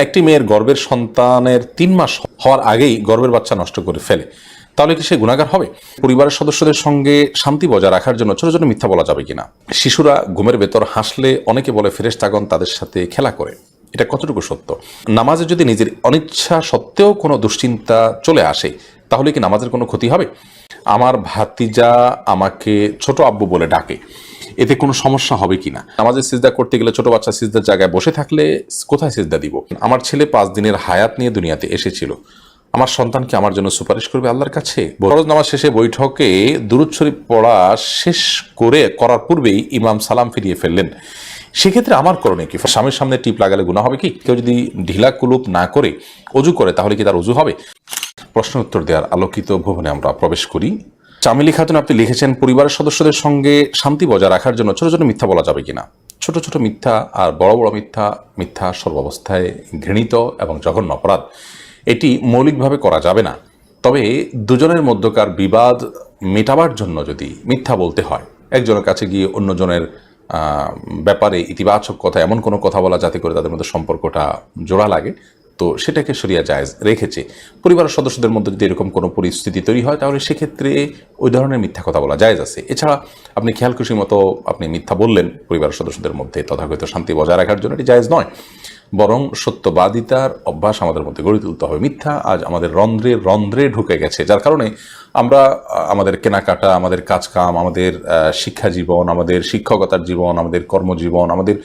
একটি মেয়ের গর্ভের সন্তানের ৩ মাস হওয়ার আগেই গর্ভের বাচ্চা নষ্ট করে ফেলে, তাহলে কি সে গুনাহগার হবে? পরিবারের সদস্যদের সঙ্গে শান্তি বজায় রাখার জন্য ছোট ছোট মিথ্যা বলা যাবে কিনা? শিশুরা ঘুমের ভেতর হাসলে অনেকে বলে ফেরেশতাগণ তাদের সাথে খেলা করে, এটা কতটুকু সত্য? নামাজে যদি নিজের অনিচ্ছা সত্ত্বেও কোনো দুশ্চিন্তা চলে আসে, তাহলে কি নামাজের কোনো ক্ষতি হবে? আমার ভাতিজা আমাকে ছোট আব্বু বলে ডাকে, এতে কোনো সমস্যা হবে কিনা? নামাজে সিজদা করতে গেলে ছোট বাচ্চা সিজদার জায়গায় বসে থাকলে কোথায় সিজদা দিব? আমার ছেলে 5 দিনের হায়াত নিয়ে দুনিয়াতে এসেছিল, আমার সন্তানকে আমার জন্য সুপারিশ করবে আল্লাহর কাছে? ফরজ নামাজ শেষে বৈঠকে দুরূদ শরীফ পড়া শেষ করার পূর্বেই ইমাম সালাম ফিরিয়ে ফেললেন, সেক্ষেত্রে আমার করণীয় কি? স্বামীর সামনে টিপ লাগালে গুনাহ হবে কি? কেউ যদি ঢিলা কুলুপ না করে অজু করে, তাহলে কি তার অজু হবে? প্রশ্ন উত্তর দেওয়ার আলোকিত ভবনে আমরা প্রবেশ করি। চামেলি খাতুন, আপনি লিখেছেন, পরিবারের সদস্যদের সঙ্গে শান্তি বজায় রাখার জন্য ছোট ছোট মিথ্যা বলা যাবে কিনা? ছোট ছোট মিথ্যা আর বড় বড় মিথ্যা সর্বাবস্থায় ঘৃণিত এবং জঘন্য অপরাধ। এটি মৌলিকভাবে করা যাবে না। তবে দুজনের মধ্যকার বিবাদ মেটাবার জন্য যদি মিথ্যা বলতে হয়, একজনের কাছে গিয়ে অন্যজনের ব্যাপারে ইতিবাচক কথা, এমন কোনো কথা বলা যাতে করে তাদের মধ্যে সম্পর্কটা জোড়া লাগে, তো সেটাকে শরিয়া জায়েজ রেখেছে। পরিবারের সদস্যদের মধ্যে যদি এরকম কোনো পরিস্থিতি তৈরি হয়, তাহলে সেক্ষেত্রে ওই ধরনের মিথ্যা কথা বলা জায়েজ আছে। এছাড়া আপনি খেয়াল খুশি মতো আপনি মিথ্যা বললেন পরিবারের সদস্যদের মধ্যে, তথাকথিত শান্তি বজায় রাখার জন্য এটি জায়েজ নয়। বরং সত্যবাদিতার অভ্যাস আমাদের মধ্যে গড়ে তুলতে হবে। মিথ্যা আজ আমাদের রন্ধ্রে ঢুকে গেছে, যার কারণে আমরা আমাদের কেনাকাটা, আমাদের কাজকাম, আমাদের শিক্ষা জীবন, আমাদের শিক্ষকতার জীবন, আমাদের কর্মজীবন, আমাদের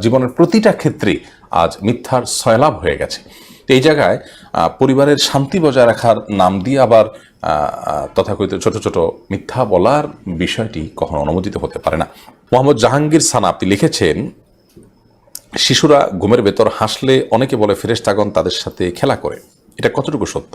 জীবনের প্রতিটা ক্ষেত্রে আজ মিথ্যার সয়লাভ হয়ে গেছে। এই জায়গায় পরিবারের শান্তি বজায় রাখার নাম দিয়ে আবার তথাকথিত ছোট ছোট মিথ্যা বলার বিষয়টি কখনো অনুমোদিত হতে পারে না। মোহাম্মদ জাহাঙ্গীর সানা, আপনি লিখেছেন, শিশুরা ঘুমের ভেতর হাসলে অনেকে বলে ফেরেশতাগণ তাদের সাথে খেলা করে, এটা কতটুকু সত্য?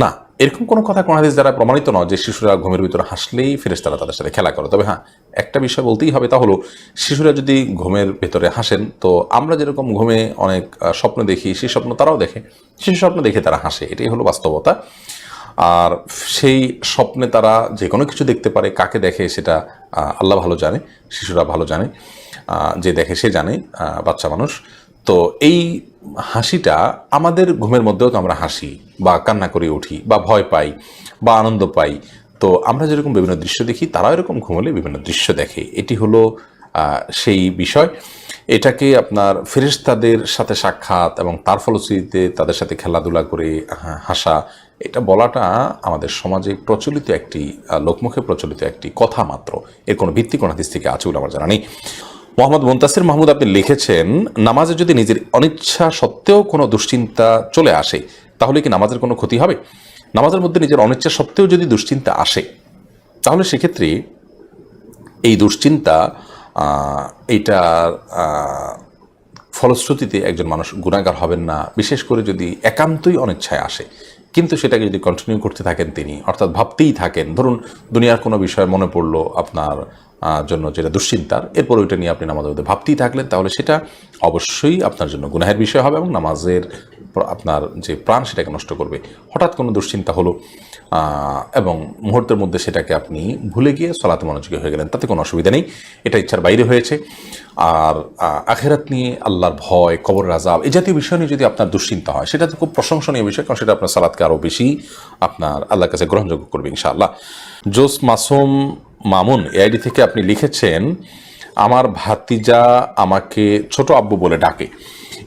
না, এরকম কোনো কথা কোন হাদিস দ্বারা প্রমাণিত নয় যে শিশুরা ঘুমের ভিতরে হাসলেই ফেরেশতারা তাদের সাথে খেলা করে। তবে হ্যাঁ, একটা বিষয় বলতেই হবে, তা হলো শিশুরা যদি ঘুমের ভেতরে হাসেন, তো আমরা যেরকম ঘুমে অনেক স্বপ্ন দেখি, সেই স্বপ্ন তারাও দেখে, সেই স্বপ্ন দেখে তারা হাসে, এটাই হলো বাস্তবতা। আর সেই স্বপ্নে তারা যে কোনো কিছু দেখতে পারে, কাকে দেখে সেটা আল্লাহ ভালো জানে, শিশুরা ভালো জানে, যে দেখে সে জানে, বাচ্চা মানুষ। তো এই হাসিটা আমাদের ঘুমের মধ্যেও তো আমরা হাসি বা কান্না করে উঠি বা ভয় পাই বা আনন্দ পাই। তো আমরা যেরকম বিভিন্ন দৃশ্য দেখি, তারাও এরকম ঘুমলে বিভিন্ন দৃশ্য দেখে, এটি হলো সেই বিষয়। এটাকে আপনার ফেরেশতাদের সাথে সাক্ষাৎ এবং তার ফলশ্রুতিতে তাদের সাথে খেলাধুলা করে হাসা, এটা বলাটা আমাদের সমাজে প্রচলিত একটি লোকমুখে প্রচলিত একটি কথা মাত্র, এর কোনো ভিত্তি কোন হাদিস থেকে আছে বলে আমার জানা নেই। মোহাম্মদ মুনতাসির মাহমুদ, আপনি লিখেছেন, নামাজে যদি নিজের অনিচ্ছা সত্ত্বেও কোনো দুশ্চিন্তা চলে আসে, তাহলে কি নামাজের কোনো ক্ষতি হবে? নামাজের মধ্যে নিজের অনিচ্ছা সত্ত্বেও যদি দুশ্চিন্তা আসে, তাহলে সেক্ষেত্রে এই দুশ্চিন্তা এইটার ফলশ্রুতিতে একজন মানুষ গুনাহগার হবেন না, বিশেষ করে যদি একান্তই অনিচ্ছায় আসে, কিন্তু সেটাকে যদি কন্টিনিউ করতে থাকেন তিনি, অর্থাৎ ভাবতেই থাকেন, ধরুন দুনিয়ার কোনো বিষয় মনে পড়লো আপনার জন্য, যেটা দুশ্চিন্তার, এরপর ওইটা নিয়ে আপনি নামাজের মধ্যে ভাবতেই থাকলেন, তাহলে সেটা অবশ্যই আপনার জন্য গুনাহের বিষয় হবে এবং নামাজের আপনার যে প্রাণ সেটাকে নষ্ট করবে। হঠাৎ কোনো দুশ্চিন্তা হলো এবং মুহূর্তের মধ্যে সেটাকে আপনি ভুলে গিয়ে সলাতে মনোযোগী হয়ে গেলেন, তাতে কোনো অসুবিধা নেই, এটা ইচ্ছার বাইরে হয়েছে। আর আখিরাত নিয়ে, আল্লাহর ভয়, কবর আযাব, এই জাতীয় বিষয় নিয়ে যদি আপনার দুশ্চিন্তা হয়, সেটা তো খুব প্রশংসনীয় বিষয়, কারণ সেটা আপনার সালাতকে আরও বেশি আপনার আল্লাহর কাছে গ্রহণযোগ্য করবে ইনশাআল্লাহ। জোস মাসুম মামুন এআইডি থেকে আপনি লিখেছেন, আমার ভাতিজা আমাকে ছোট আব্বু বলে ডাকে,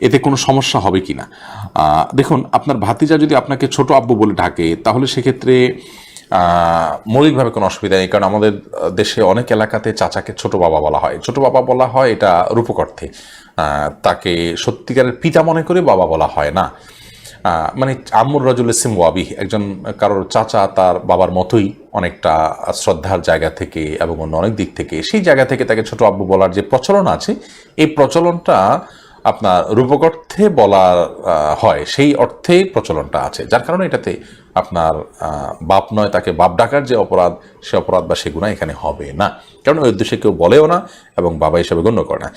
এতে কোনো সমস্যা হবে কি না? দেখুন, আপনার ভাতিজা যদি আপনাকে ছোট আব্বু বলে ডাকে, তাহলে সেক্ষেত্রে মৌলিকভাবে কোনো অসুবিধা নেই, কারণ আমাদের দেশে অনেক এলাকাতে চাচাকে ছোট বাবা বলা হয়। ছোট বাবা বলা হয় এটা রূপক অর্থে, তাকে সত্যিকারের পিতা মনে করে বাবা বলা হয় না। মানে আম্মুর রাজুল ইসিম ওয়াবি, একজন কারোর চাচা তার বাবার মতোই অনেকটা শ্রদ্ধার জায়গা থেকে এবং অন্য অনেক দিক থেকে, সেই জায়গা থেকে তাকে ছোট আব্বু বলার যে প্রচলন আছে, এই প্রচলনটা আপনার রূপক অর্থে বলা হয়, সেই অর্থেই প্রচলনটা আছে, যার কারণে এটাতে আপনার বাপ নয় তাকে বাপ ডাকার যে অপরাধ, সে অপরাধ বা সে গুনাহ এখানে হবে না, কারণ ওই উদ্দেশ্যে কেউ বলেও না এবং বাবা হিসেবে গণ্য করে না।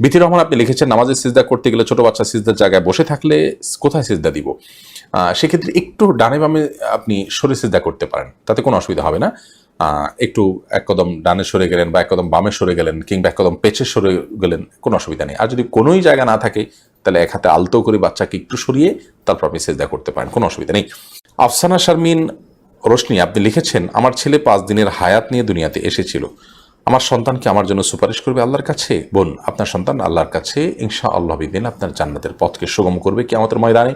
বিথির রহমান, আপনি লিখেছেন, নামাজে সিজদা করতে গেলে ছোট বাচ্চা সিজদার জায়গায় বসে থাকলে কোথায় সিজদা দিব? সেক্ষেত্রে একটু ডানে বামে আপনি সরে সিজদা করতে পারেন, তাতে কোনো অসুবিধা হবে না। একটু এক কদম ডানে সরে গেলেন বা এক কদম বামে সরে গেলেন কিংবা এক কদম পেছে সরে গেলেন, কোনো অসুবিধা নেই। আর যদি কোনোই জায়গা না থাকে তাহলে এক হাতে আলতো করে বাচ্চাকে একটু সরিয়ে তারপর আপনি সেজদা করতে পারেন, কোনো অসুবিধা নেই। আফসানা শারমিন রোশনি আপনি লিখেছেন, আমার ছেলে 5 দিনের হায়াত নিয়ে দুনিয়াতে এসেছিল, আমার সন্তানকে আমার জন্য সুপারিশ করবে আল্লাহর কাছে? বোন, আপনার সন্তান আল্লাহর কাছে ইনশাআল্লাহ বিদিন আপনার জান্নাতের পথকে সুগম করবে কিয়ামতের ময়দানে,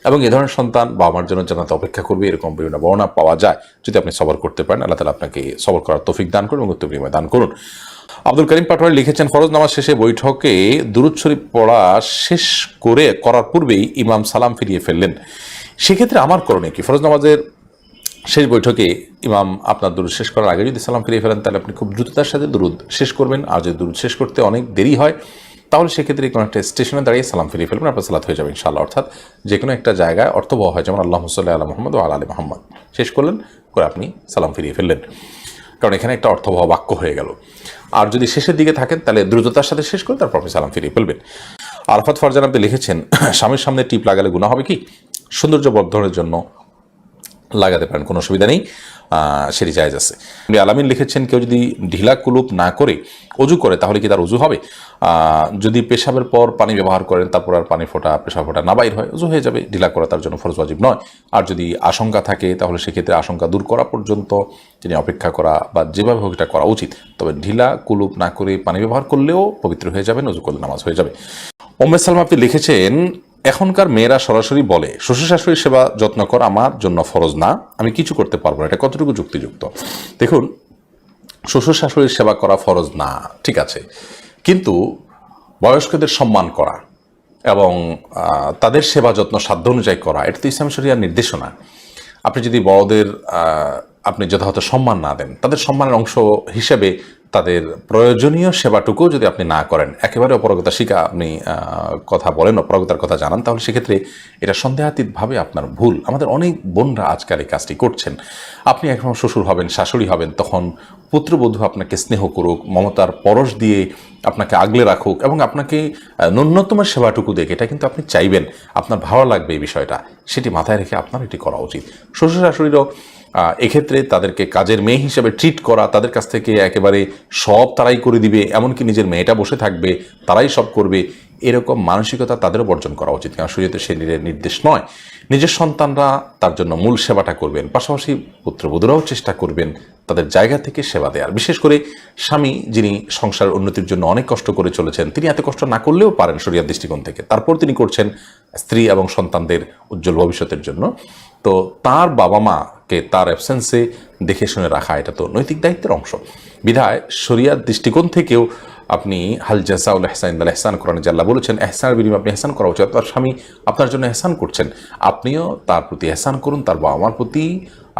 এবং এ ধরনের সন্তান বাবা মার জন্য জান্নাতে অপেক্ষা করবে, এরকম বিভিন্ন বর্ণনা পাওয়া যায়। যদি আপনি সবর করতে পারেন, আল্লাহ তাআলা আপনাকে সবর করার তৌফিক দান করুন এবং উত্তম বিনিময় দান করুন। আব্দুল করিম পাটোয়ারি লিখেছেন, ফরজ নামাজ শেষে বৈঠকে দুরূদ শরীফ পড়া শেষ করার পূর্বেই ইমাম সালাম ফিরিয়ে ফেললেন, সেক্ষেত্রে আমার করণীয় কি? ফরজ নামাজের শেষ বৈঠকে ইমাম আপনার দুরুদ শেষ করার আগে যদি সালাম ফিরিয়ে ফেলেন তাহলে আপনি খুব দ্রুততার সাথে দুরুদ শেষ করবেন। আর যদি দুরুদ শেষ করতে অনেক দেরি হয় তাহলে সেক্ষেত্রে কোনো একটা স্টেশনে দাঁড়িয়ে সালাম ফিরিয়ে ফেলবেন, আপনার সালাত হয়ে যাবে ইনশাআল্লাহ। অর্থাৎ যে কোনো একটা জায়গায় অর্থবহ হয়, যেমন আল্লাহুম্মা সাল্লি আলা মুহাম্মদ ওয়া আলা আলি মুহাম্মদ শেষ করলেন, করে আপনি সালাম ফিরিয়ে ফেললেন, কারণ এখানে একটা অর্থবহ বাক্য হয়ে গেল। আর যদি শেষের দিকে থাকেন তাহলে দ্রুততার সাথে শেষ করে তারপর আপনি সালাম ফিরিয়ে ফেলবেন। আরাফাত ফারজান আপনি লিখেছেন, স্বামীর সামনে টিপ লাগালে গুনাহ হবে কি? সৌন্দর্য বর্ধনের জন্য লাগাতে পারেন, কোনো অসুবিধা নেই, সেটি জায়েজ আছে। আলামিন লিখেছেন, কেউ যদি ঢিলা কুলুপ না করে অজু করে তাহলে কি তার অজু হবে? যদি পেশাবের পর পানি ব্যবহার করেন তারপর আর পানি ফোটা পেশাব ফোটা না বাইর হয়, অজু হয়ে যাবে, ঢিলা করা তার জন্য ফরজ ওয়াজিব নয়। আর যদি আশঙ্কা থাকে তাহলে সেক্ষেত্রে আশঙ্কা দূর করা পর্যন্ত তিনি অপেক্ষা করা বা যেভাবে হোক এটা করা উচিত। তবে ঢিলা কুলুপ না করে পানি ব্যবহার করলেও পবিত্র হয়ে যাবেন, অজু করলে নামাজ হয়ে যাবে। উম্মে সালমা আপনি লিখেছেন, এখনকার মেয়েরা সরাসরি বলে শ্বশুর শাশুড়ির সেবা যত্ন করা আমার জন্য ফরজ না, আমি কিছু করতে পারবো না, এটা কতটুকু যুক্তিযুক্ত? দেখুন, শ্বশুর শাশুড়ির সেবা করা ফরজ না, ঠিক আছে, কিন্তু বয়স্কদের সম্মান করা এবং তাদের সেবা যত্ন সাধ্য অনুযায়ী করা, এটা তো ইসলাম শরিয়ার নির্দেশনা। আপনি যদি বড়দের আপনি যথাযথ সম্মান না দেন, তাদের সম্মানের অংশ হিসেবে তাদের প্রয়োজনীয় সেবাটুকু যদি আপনি না করেন, একেবারে অপারগতা শিখা আপনি কথা বলেন, অপারগতার কথা জানান, তাহলে সেক্ষেত্রে এটা সন্দেহাতীতভাবে আপনার ভুল। আমাদের অনেক বোনরা আজকাল এই কাজটি করছেন। আপনি এখন শ্বশুর হবেন, শাশুড়ি হবেন, তখন পুত্রবধূ আপনাকে স্নেহ করুক, মমতার পরশ দিয়ে আপনাকে আগলে রাখুক এবং আপনাকে ন্যূনতম সেবাটুকু দেখে, এটা কিন্তু আপনি চাইবেন, আপনার ভালো লাগবে এই বিষয়টা, সেটি মাথায় রেখে আপনার এটি করা উচিত। শ্বশুর শাশুড়িরও এক্ষেত্রে তাদেরকে কাজের মেয়ে হিসেবে ট্রিট করা, তাদের কাছ থেকে একেবারে সব তারাই করে দিবে, এমনকি নিজের মেয়েটা বসে থাকবে তারাই সব করবে, এরকম মানসিকতা তাদেরও বর্জন করা উচিত। কারণ শরীয়তে সে নির্দেশ নয়। নিজের সন্তানরা তার জন্য মূল সেবাটা করবেন, পাশাপাশি পুত্রবধূরাও চেষ্টা করবেন তাদের জায়গা থেকে সেবা দেওয়ার। বিশেষ করে স্বামী যিনি সংসার উন্নতির জন্য অনেক কষ্ট করে চলেছেন, তিনি এত কষ্ট না করলেও পারেন শরিয়ার দৃষ্টিকোণ থেকে, তারপর তিনি করছেন স্ত্রী এবং সন্তানদের উজ্জ্বল ভবিষ্যতের জন্য। তো তার বাবা মাকে তার অ্যাবসেন্সে দেখে শুনে রাখা, এটা তো নৈতিক দায়িত্বের অংশ। বিধায় শরিয়ার দৃষ্টিকোণ থেকেও আপনি হাল জাযাউল ইহসান ইল্লাল ইহসান, কোরআনে যে আল্লাহ বলেছেন এহসানের বিনিময়ে আপনি এহসান করা উচিত। তার স্বামী আপনার জন্য এহসান করছেন, আপনিও তার প্রতি এহসান করুন, তার বাবা মার প্রতি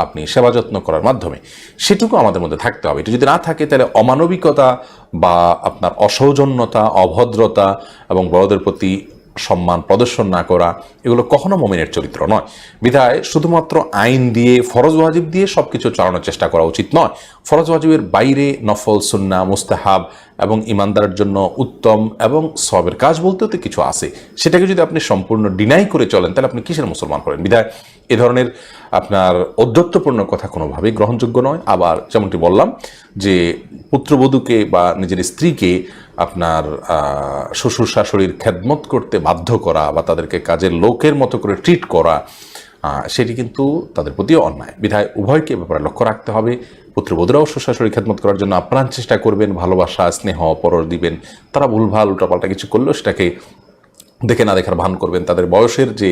আপনি সেবা যত্ন করার মাধ্যমে। সেটুকু আমাদের মধ্যে থাকতে হবে। এটা যদি না থাকে তাহলে অমানবিকতা বা আপনার অসৌজন্যতা, অভদ্রতা এবং বড়দের প্রতি সম্মান প্রদর্শন না করা, এগুলো কখনো মুমিনের চরিত্র নয়। বিধায় শুধুমাত্র আইন দিয়ে, ফরজ ওয়াজিব দিয়ে সব কিছু চালানোর চেষ্টা করা উচিত নয়। ফরজ ওয়াজিবের বাইরে নফল, সুন্নাহ, মুস্তাহাব এবং ইমানদারের জন্য উত্তম এবং সবের কাজ বলতেও তো কিছু আছে, সেটাকে যদি আপনি সম্পূর্ণ ডিনাই করে চলেন তাহলে আপনি কিসের মুসলমান হলেন? বিধায় এ ধরনের আপনার ঔদ্ধত্যপূর্ণ কথা কোনোভাবেই গ্রহণযোগ্য নয়। আবার যেমনটি বললাম যে পুত্রবধূকে বা নিজের স্ত্রীকে আপনার শ্বশুর শাশুড়ির খেদমত করতে বাধ্য করা বা তাদেরকে কাজের লোকের মতো করে ট্রিট করা, সেটি কিন্তু তাদের প্রতিও অন্যায়। বিধায় উভয়কে ব্যাপারে লক্ষ্য রাখতে হবে। পুত্রবধূরাও শ্বশুর শাশুড়ির খেদমত করার জন্য আপ্রাণ চেষ্টা করবেন, ভালোবাসা স্নেহ পরশ দিবেন। তারা ভুলভাল উল্টাপাল্টা কিছু করলেও সেটাকে দেখে না দেখার ভান করবেন, তাদের বয়সের যে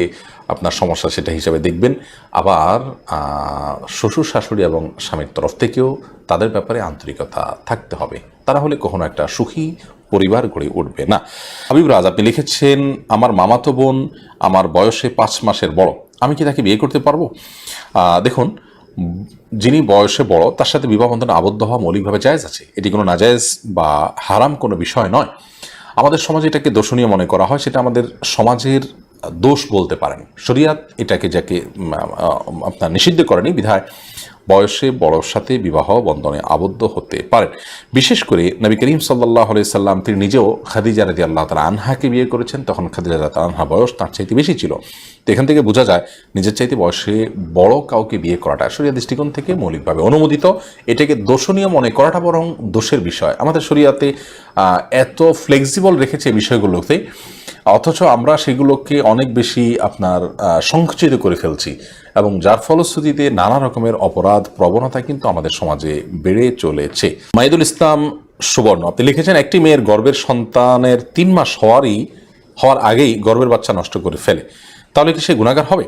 আপনার সমস্যা সেটা হিসাবে দেখবেন। আবার শ্বশুর শাশুড়ি এবং স্বামীর তরফ থেকেও তাদের ব্যাপারে আন্তরিকতা থাকতে হবে, তারা হলে কখনো একটা সুখী পরিবার গড়ে উঠবে না। হাবিব রাজ আপনি লিখেছেন, আমার মামাতো বোন আমার বয়সে 5 মাসের বড়, আমি কি তাকে বিয়ে করতে পারবো? দেখুন, যিনি বয়সে বড় তার সাথে বিবাহ বন্ধনে আবদ্ধ হওয়া মৌলিকভাবে জায়েজ আছে, এটি কোনো নাজায়েজ বা হারাম কোনো বিষয় নয়। আমাদের সমাজে এটাকে দোষণীয় মনে করা হয়, সেটা আমাদের সমাজের দোষ বলতে পারেন। শরিয়াত এটাকে যাকে আপনার নিষিদ্ধ করেনি, বিধায় বয়সে বড়র সাথে বিবাহ বন্ধনে আবদ্ধ হতে পারেন। বিশেষ করে নবী করিম সাল্লাল্লাহু আলাইহি সাল্লাম তিনি নিজেও খাদিজা রাদিয়াল্লাহু তাআলা আনহাকে বিয়ে করেছেন, তখন খাদিজা রাদিয়াল্লাহু তাআলা আনহা বয়স তার চাইতে বেশি ছিল। তো এখান থেকে বোঝা যায় নিজের চাইতে বয়সে বড় কাউকে বিয়ে করাটা শরিয়া দৃষ্টিকোণ থেকে মৌলিকভাবে অনুমোদিত। এটাকে দোষণীয় মনে করাটা বরং দোষের বিষয়। আমাদের শরিয়াতে এত ফ্লেক্সিবল রেখেছে এই বিষয়গুলোতে, অথচ আমরা সেগুলোকে অনেক বেশি আপনার সংকুচিত করে ফেলছি, এবং যার ফলশ্রুতিতে নানা রকমের অপরাধ প্রবণতা কিন্তু আমাদের সমাজে বেড়ে চলেছে। মাইদুল ইসলাম সুবর্ণ আপনি লিখেছেন, একটি মেয়ের গর্ভের সন্তানের 3 মাস হওয়ার আগেই গর্ভের বাচ্চা নষ্ট করে ফেলে, তাহলে কি সে গুনাহগার হবে?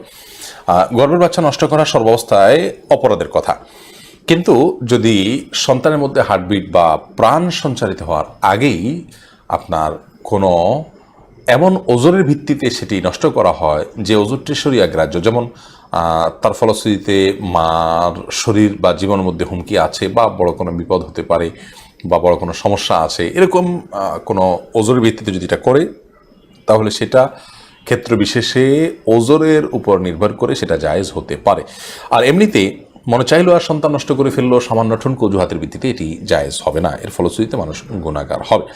গর্ভের বাচ্চা নষ্ট করা সর্বাবস্থায় অপরাধের কথা, কিন্তু যদি সন্তানের মধ্যে হার্টবিট বা প্রাণ সঞ্চারিত হওয়ার আগেই আপনার কোনো এমন ওজরের ভিত্তিতে সেটি নষ্ট করা হয় যে ওজরটি শরিয়া গ্রাহ্য, যেমন তার ফলশ্রুতিতে মার শরীর বা জীবনের মধ্যে হুমকি আছে, বা বড় কোনো বিপদ হতে পারে, বা বড় কোনো সমস্যা আছে, এরকম কোনো ওজরের ভিত্তিতে যদি এটা করে, তাহলে সেটা ক্ষেত্র বিশেষে ওজরের উপর নির্ভর করে সেটা জায়েজ হতে পারে। আর এমনিতে মনে চাইলো আর সন্তান নষ্ট করে ফেললো সামান্য ঠুনকো অজুহাতের ভিত্তিতে এটি জায়েজ হবে না, এর ফলশ্রুতিতে মানুষ গুনাহগার হবে।